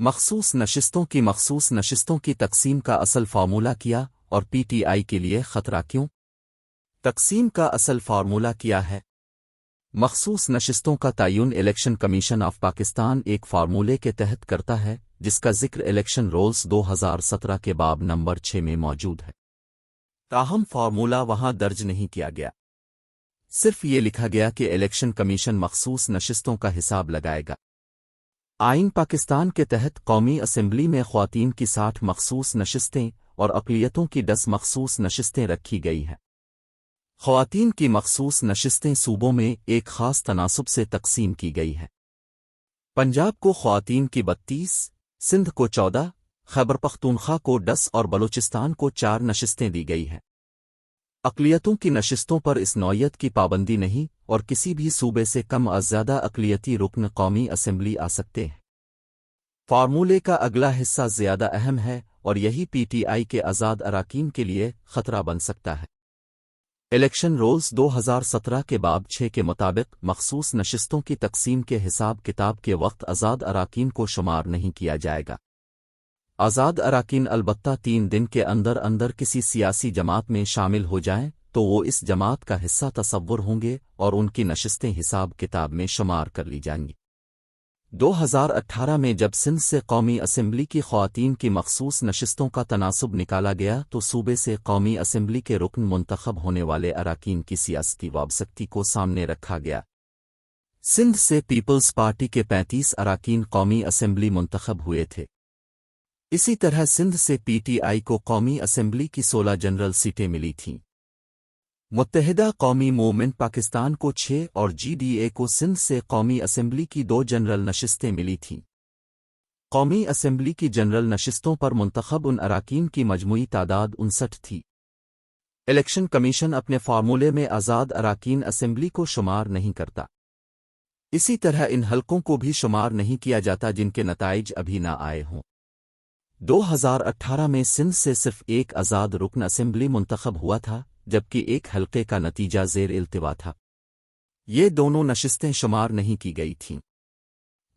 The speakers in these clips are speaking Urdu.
مخصوص نشستوں کی تقسیم کا اصل فارمولہ کیا اور پی ٹی آئی کے لیے خطرہ کیوں؟ تقسیم کا اصل فارمولہ کیا ہے؟ مخصوص نشستوں کا تعین الیکشن کمیشن آف پاکستان ایک فارمولے کے تحت کرتا ہے جس کا ذکر الیکشن رولز 2017 کے باب نمبر 6 میں موجود ہے۔ تاہم فارمولہ وہاں درج نہیں کیا گیا، صرف یہ لکھا گیا کہ الیکشن کمیشن مخصوص نشستوں کا حساب لگائے گا۔ آئین پاکستان کے تحت قومی اسمبلی میں خواتین کی 60 مخصوص نشستیں اور اقلیتوں کی 10 مخصوص نشستیں رکھی گئی ہیں۔ خواتین کی مخصوص نشستیں صوبوں میں ایک خاص تناسب سے تقسیم کی گئی ہیں۔ پنجاب کو خواتین کی 32، سندھ کو 14، خیبر پختونخوا کو 10 اور بلوچستان کو 4 نشستیں دی گئی ہیں۔ اقلیتوں کی نشستوں پر اس نوعیت کی پابندی نہیں اور کسی بھی صوبے سے کم از زیادہ اقلیتی رکن قومی اسمبلی آ سکتے ہیں۔ فارمولے کا اگلا حصہ زیادہ اہم ہے اور یہی پی ٹی آئی کے آزاد اراکین کے لیے خطرہ بن سکتا ہے۔ الیکشن رولز 2017 کے باب 6 کے مطابق مخصوص نشستوں کی تقسیم کے حساب کتاب کے وقت آزاد اراکین کو شمار نہیں کیا جائے گا۔ آزاد اراکین البتہ 3 دن کے اندر کسی سیاسی جماعت میں شامل ہو جائیں تو وہ اس جماعت کا حصہ تصور ہوں گے اور ان کی نشستیں حساب کتاب میں شمار کر لی جائیں گی۔ 2018 میں جب سندھ سے قومی اسمبلی کی خواتین کی مخصوص نشستوں کا تناسب نکالا گیا تو صوبے سے قومی اسمبلی کے رکن منتخب ہونے والے اراکین کی سیاسی وابستگی کو سامنے رکھا گیا۔ سندھ سے پیپلز پارٹی کے 35 اراکین قومی اسمبلی منتخب ہوئے تھے۔ اسی طرح سندھ سے پی ٹی آئی کو قومی اسمبلی کی 16 جنرل سیٹیں ملی تھیں۔ متحدہ قومی موومنٹ پاکستان کو 6 اور جی ڈی اے کو سندھ سے قومی اسمبلی کی 2 جنرل نشستیں ملی تھیں۔ قومی اسمبلی کی جنرل نشستوں پر منتخب ان اراکین کی مجموعی تعداد 59 تھی۔ الیکشن کمیشن اپنے فارمولے میں آزاد اراکین اسمبلی کو شمار نہیں کرتا۔ اسی طرح ان حلقوں کو بھی شمار نہیں کیا جاتا جن کے نتائج ابھی نہ آئے ہوں۔ 2018 میں سندھ سے صرف ایک آزاد رکن اسمبلی منتخب ہوا تھا جبکہ ایک حلقے کا نتیجہ زیر التوا تھا۔ یہ دونوں نشستیں شمار نہیں کی گئی تھیں۔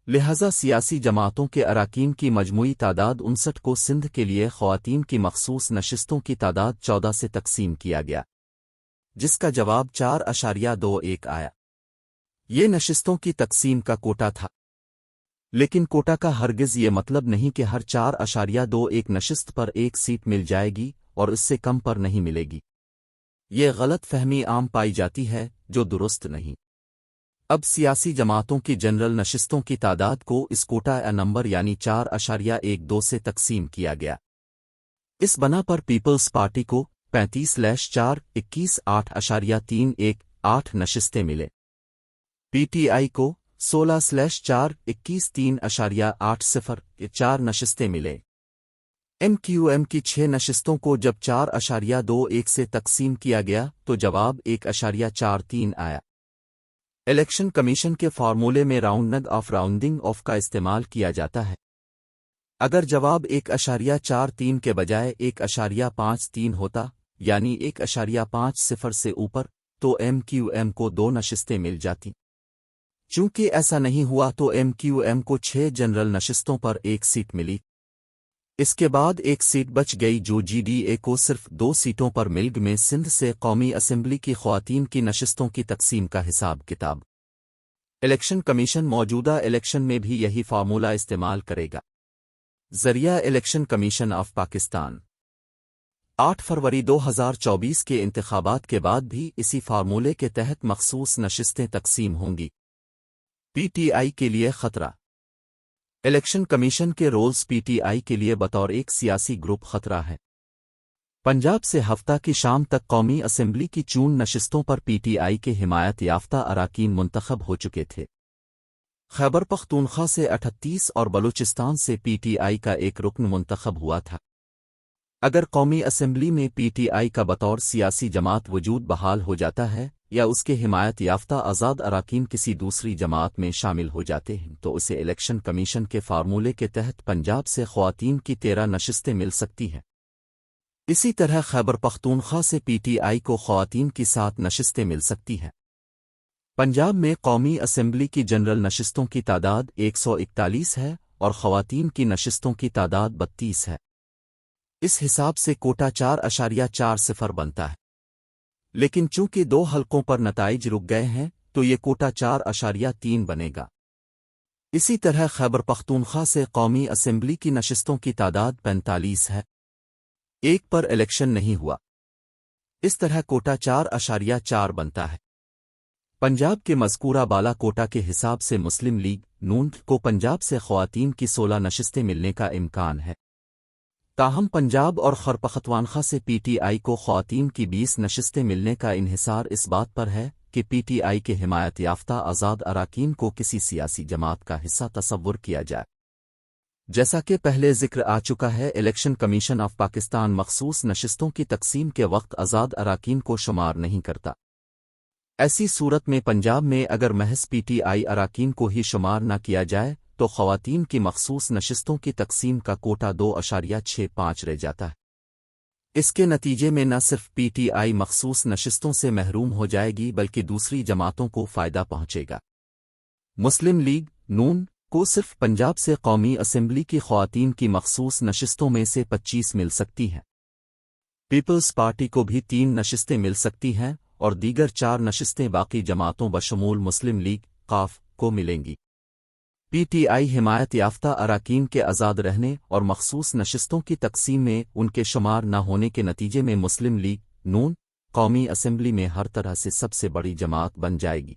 لہذا سیاسی جماعتوں کے اراکین کی مجموعی تعداد 59 کو سندھ کے لیے خواتین کی مخصوص نشستوں کی تعداد 14 سے تقسیم کیا گیا، جس کا جواب 4.21 آیا۔ یہ نشستوں کی تقسیم کا کوٹا تھا، لیکن کوٹا کا ہرگز یہ مطلب نہیں کہ ہر 4.21 نشست پر ایک سیٹ مل جائے گی اور اس سے کم پر نہیں ملے گی۔ یہ غلط فہمی عام پائی جاتی ہے جو درست نہیں۔ اب سیاسی جماعتوں کی جنرل نشستوں کی تعداد کو اس کوٹا نمبر یعنی 4.12 سے تقسیم کیا گیا۔ اس بنا پر پیپلز پارٹی کو 35/4 21.8 نشستیں ملے، پی ٹی آئی کو 16/4 3.80 نشستیں ملے۔ ایم کیو ایم کی 6 نشستوں کو جب 4.21 سے تقسیم کیا گیا تو جواب 1.43 آیا۔ الیکشن کمیشن کے فارمولے میں راؤنڈنگ آف کا استعمال کیا جاتا ہے۔ اگر جواب 1.43 کے بجائے 1.53 ہوتا یعنی 1.50 سے اوپر تو ایم کیو ایم کو 2 نشستیں مل جاتی۔ چونکہ ایسا نہیں ہوا تو ایم کیو ایم کو 6 جنرل نشستوں پر 1 سیٹ ملی۔ اس کے بعد 1 سیٹ بچ گئی جو جی ڈی اے کو صرف 2 سیٹوں پر مل گئی۔ میں سندھ سے قومی اسمبلی کی خواتین کی نشستوں کی تقسیم کا حساب کتاب الیکشن کمیشن موجودہ الیکشن میں بھی یہی فارمولہ استعمال کرے گا۔ ذریعہ الیکشن کمیشن آف پاکستان 8 فروری 2024 کے انتخابات کے بعد بھی اسی فارمولے کے تحت مخصوص نشستیں تقسیم ہوں گی۔ پی ٹی آئی کے لیے خطرہ۔ الیکشن کمیشن کے رولز پی ٹی آئی کے لیے بطور ایک سیاسی گروپ خطرہ ہے۔ پنجاب سے ہفتہ کی شام تک قومی اسمبلی کی 54 نشستوں پر پی ٹی آئی کے حمایت یافتہ اراکین منتخب ہو چکے تھے۔ خیبر پختونخوا سے 38 اور بلوچستان سے پی ٹی آئی کا ایک رکن منتخب ہوا تھا۔ اگر قومی اسمبلی میں پی ٹی آئی کا بطور سیاسی جماعت وجود بحال ہو جاتا ہے یا اس کے حمایت یافتہ آزاد اراکین کسی دوسری جماعت میں شامل ہو جاتے ہیں تو اسے الیکشن کمیشن کے فارمولے کے تحت پنجاب سے خواتین کی 13 نشستیں مل سکتی ہیں۔ اسی طرح خیبر پختونخوا سے پی ٹی آئی کو خواتین کی 7 نشستیں مل سکتی ہیں۔ پنجاب میں قومی اسمبلی کی جنرل نشستوں کی تعداد 141 ہے اور خواتین کی نشستوں کی تعداد 32 ہے۔ اس حساب سے کوٹا 4.40 بنتا ہے، لیکن چونکہ 2 حلقوں پر نتائج رک گئے ہیں تو یہ کوٹا 4.3 بنے گا۔ اسی طرح خیبر پختونخوا سے قومی اسمبلی کی نشستوں کی تعداد 45 ہے، ایک پر الیکشن نہیں ہوا، اس طرح کوٹا 4.4 بنتا ہے۔ پنجاب کے مذکورہ بالا کوٹا کے حساب سے مسلم لیگ نون کو پنجاب سے خواتین کی 16 نشستیں ملنے کا امکان ہے، تاہم پنجاب اور خیبر پختونخوا سے پی ٹی آئی کو خواتین کی 20 نشستیں ملنے کا انحصار اس بات پر ہے کہ پی ٹی آئی کے حمایت یافتہ آزاد اراکین کو کسی سیاسی جماعت کا حصہ تصور کیا جائے۔ جیسا کہ پہلے ذکر آ چکا ہے، الیکشن کمیشن آف پاکستان مخصوص نشستوں کی تقسیم کے وقت آزاد اراکین کو شمار نہیں کرتا۔ ایسی صورت میں پنجاب میں اگر محض پی ٹی آئی اراکین کو ہی شمار نہ کیا جائے تو خواتین کی مخصوص نشستوں کی تقسیم کا کوٹا 2.65 رہ جاتا ہے۔ اس کے نتیجے میں نہ صرف پی ٹی آئی مخصوص نشستوں سے محروم ہو جائے گی بلکہ دوسری جماعتوں کو فائدہ پہنچے گا۔ مسلم لیگ نون کو صرف پنجاب سے قومی اسمبلی کی خواتین کی مخصوص نشستوں میں سے 25 مل سکتی ہیں، پیپلز پارٹی کو بھی 3 نشستیں مل سکتی ہیں اور دیگر 4 نشستیں باقی جماعتوں بشمول مسلم لیگ قاف کو ملیں گی۔ پی ٹی آئی حمایت یافتہ اراکین کے آزاد رہنے اور مخصوص نشستوں کی تقسیم میں ان کے شمار نہ ہونے کے نتیجے میں مسلم لیگ نون قومی اسمبلی میں ہر طرح سے سب سے بڑی جماعت بن جائے گی۔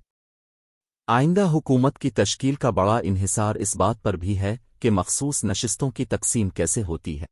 آئندہ حکومت کی تشکیل کا بڑا انحصار اس بات پر بھی ہے کہ مخصوص نشستوں کی تقسیم کیسے ہوتی ہے۔